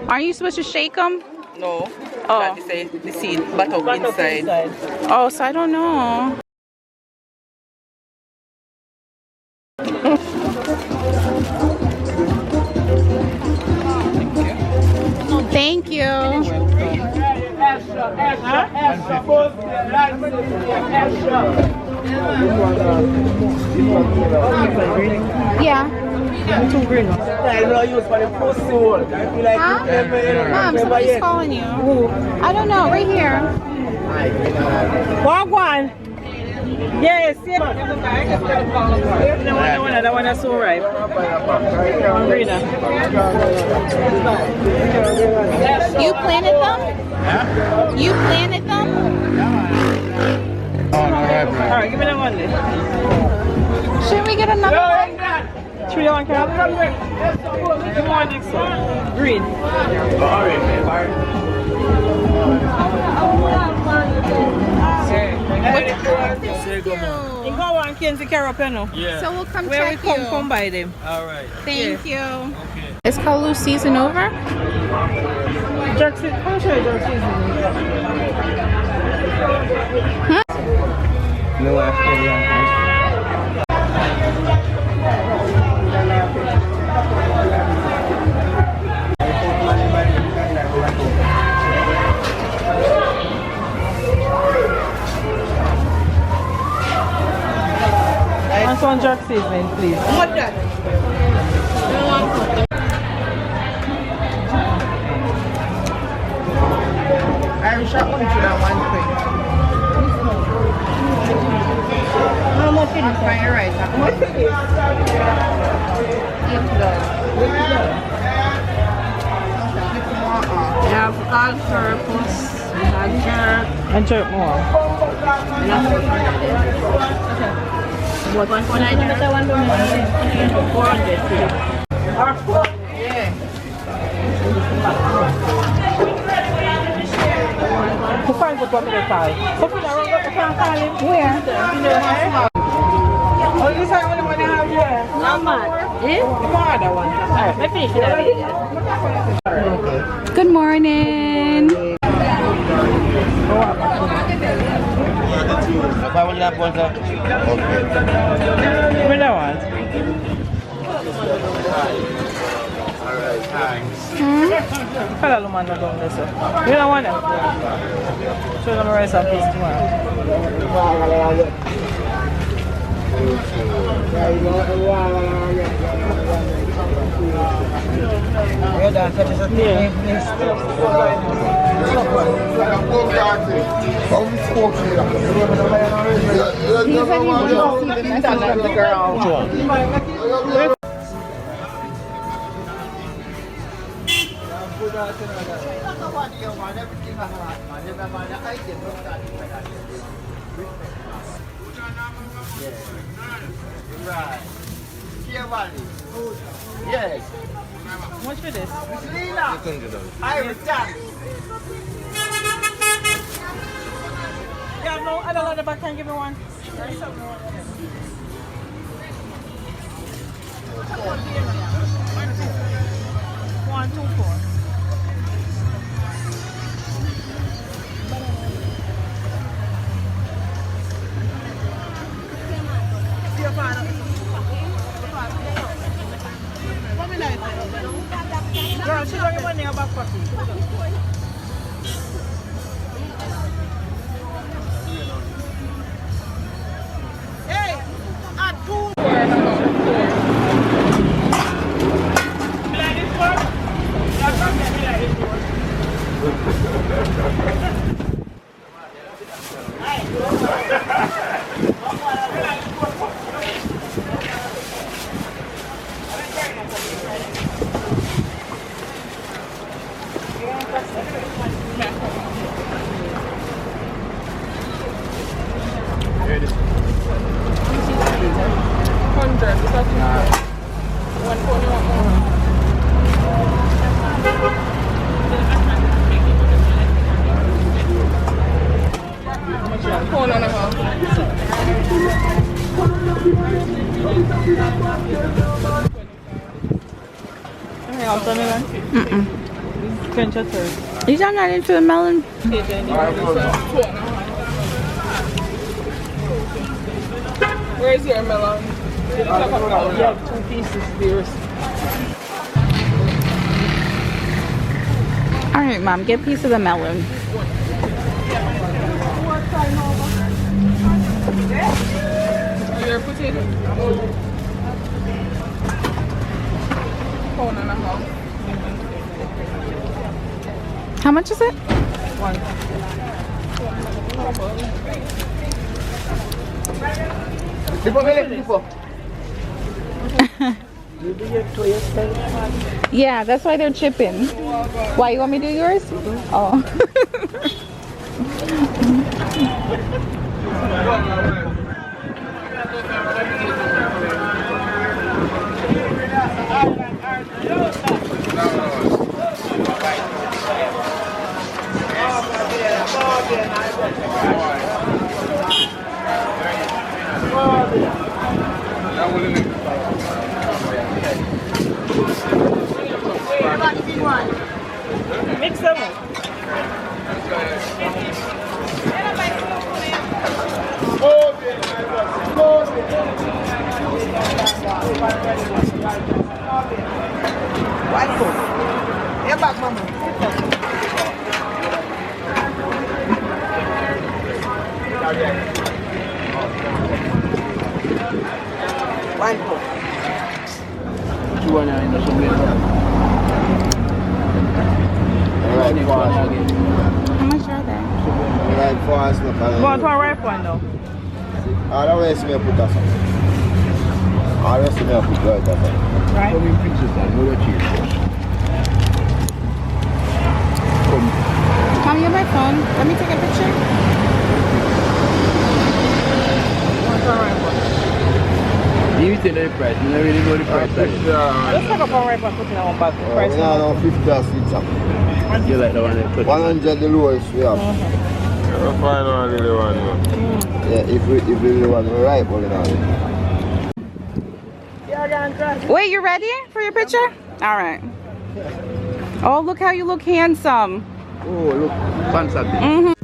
Are you supposed to shake them? No. Oh. The seed buttock inside. Oh, so I don't know. Thank you. Yeah. Too green. I know you for the pussy hole. Huh? Mom, somebody's calling you. I don't know, right here. Walk one. Yes, yes. That one is so ripe. You planted them? Huh? You planted them? Oh, no, Alright, give me that one then. Should we get another one? 3 1 cap. Give me one next one. Green. You go on Kenzie Carapeno. Yeah. So we'll come Where we check come, you. come by them. All right. Thank you. Okay. Is Kalu season over? Jerk season. I'll show you jerk season. Huh? No, after One jerk seasoning, please. What's that? Irish shot one to that one thing. How much is it? Find your right. How much is it? We have alpha plus jerk. And jerk more. What? 190? 400. Yeah. Who finds what me to call? Something around what you can call him? Where? Oh, this one I want to have here. No, man. Eh? The other one. Alright, let me finish it. Good morning. Why would you have one, sir? Okay. Give me that one. Alright, thanks. Fala lumanda doon nito. You don't want it? So, I'm rice and peas tomorrow. Right. Yes. How much for this? Irish tax. Yeah, no, I don't know the back. Can you give me one? One, 2, 4. Girl, she don't even know about coffee. Hey, at 2. watermelon? Quench your thirst. You I'm not into the melon? Where's your melon? You have 2 pieces there. All right, Mom, get a piece of the melon. Your potato? Pound and a half. How much is it? 1. Yeah, that's why they're chipping. Why, you want me to do yours? Oh. Mix them up. White coat. Yeah, back, mama. White coat. Alright, fast. How much are they? Alright, fast. Look, Go on to a ripe one now. all the rest me put that. All the rest me put that. Right? Mom, you have my phone. Let me take a picture. You tell the price, you don't really know the price. Let's take up a ripe and put it in our bag. The price We now 50 or 60. You like the one that put 100 the lowest we have. We'll find out the one. Yeah, if we really want to right, we're gonna Wait, you ready for your picture? All right. Oh, look how you look handsome. Oh, look, fantastic. Mm-hmm.